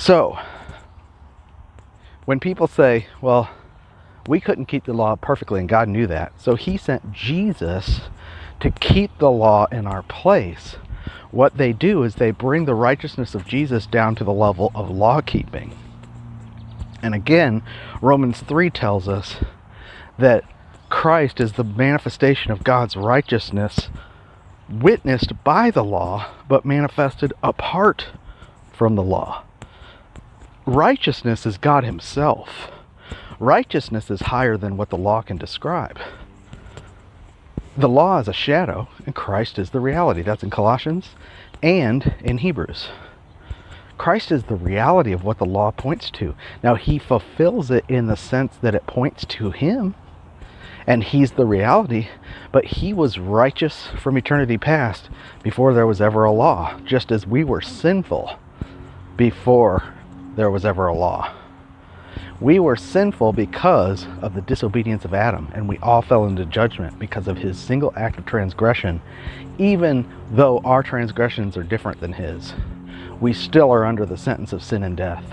So, when people say, well, we couldn't keep the law perfectly and God knew that, so he sent Jesus to keep the law in our place, what they do is they bring the righteousness of Jesus down to the level of law keeping. And again, Romans 3 tells us that Christ is the manifestation of God's righteousness, witnessed by the law, but manifested apart from the law. Righteousness is God himself. Righteousness is higher than what the law can describe. The law is a shadow, and Christ is the reality. That's in Colossians and in Hebrews. Christ is the reality of what the law points to. Now, he fulfills it in the sense that it points to him, and he's the reality, but he was righteous from eternity past before there was ever a law, just as we were sinful before there was ever a law. We were sinful because of the disobedience of Adam, and we all fell into judgment because of his single act of transgression. Even though our transgressions are different than his, we still are under the sentence of sin and death.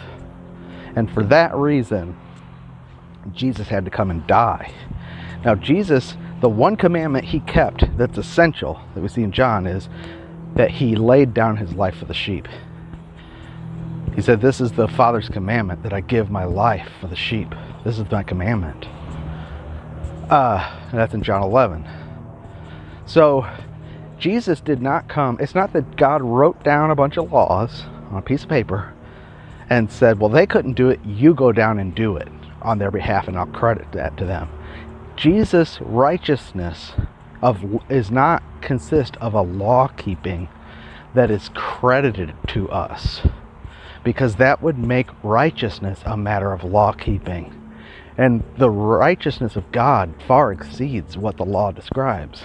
And for that reason, Jesus had to come and die. Now, Jesus, the one commandment he kept that's essential that we see in John is that he laid down his life for the sheep. He said, this is the Father's commandment, that I give my life for the sheep. This is my commandment. And that's in John 11. So, Jesus did not come. It's not that God wrote down a bunch of laws on a piece of paper and said, well, they couldn't do it, you go down and do it on their behalf, and I'll credit that to them. Jesus' righteousness is not consist of a law keeping that is credited to us, because that would make righteousness a matter of law keeping. And the righteousness of God far exceeds what the law describes.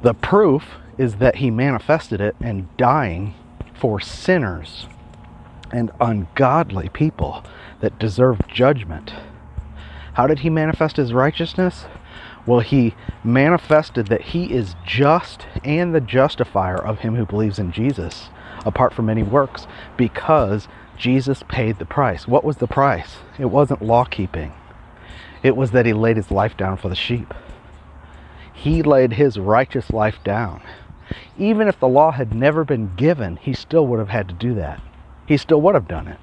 The proof is that he manifested it in dying for sinners and ungodly people that deserve judgment. How did he manifest his righteousness? Well, he manifested that he is just and the justifier of him who believes in Jesus, apart from any works, because Jesus paid the price. What was the price? It wasn't law keeping. It was that he laid his life down for the sheep. He laid his righteous life down. Even if the law had never been given, he still would have had to do that. He still would have done it.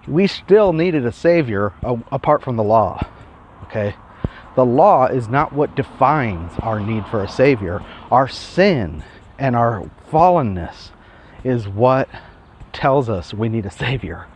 We still needed a savior apart from the law. Okay? The law is not what defines our need for a savior. Our sin and our fallenness is what tells us we need a savior.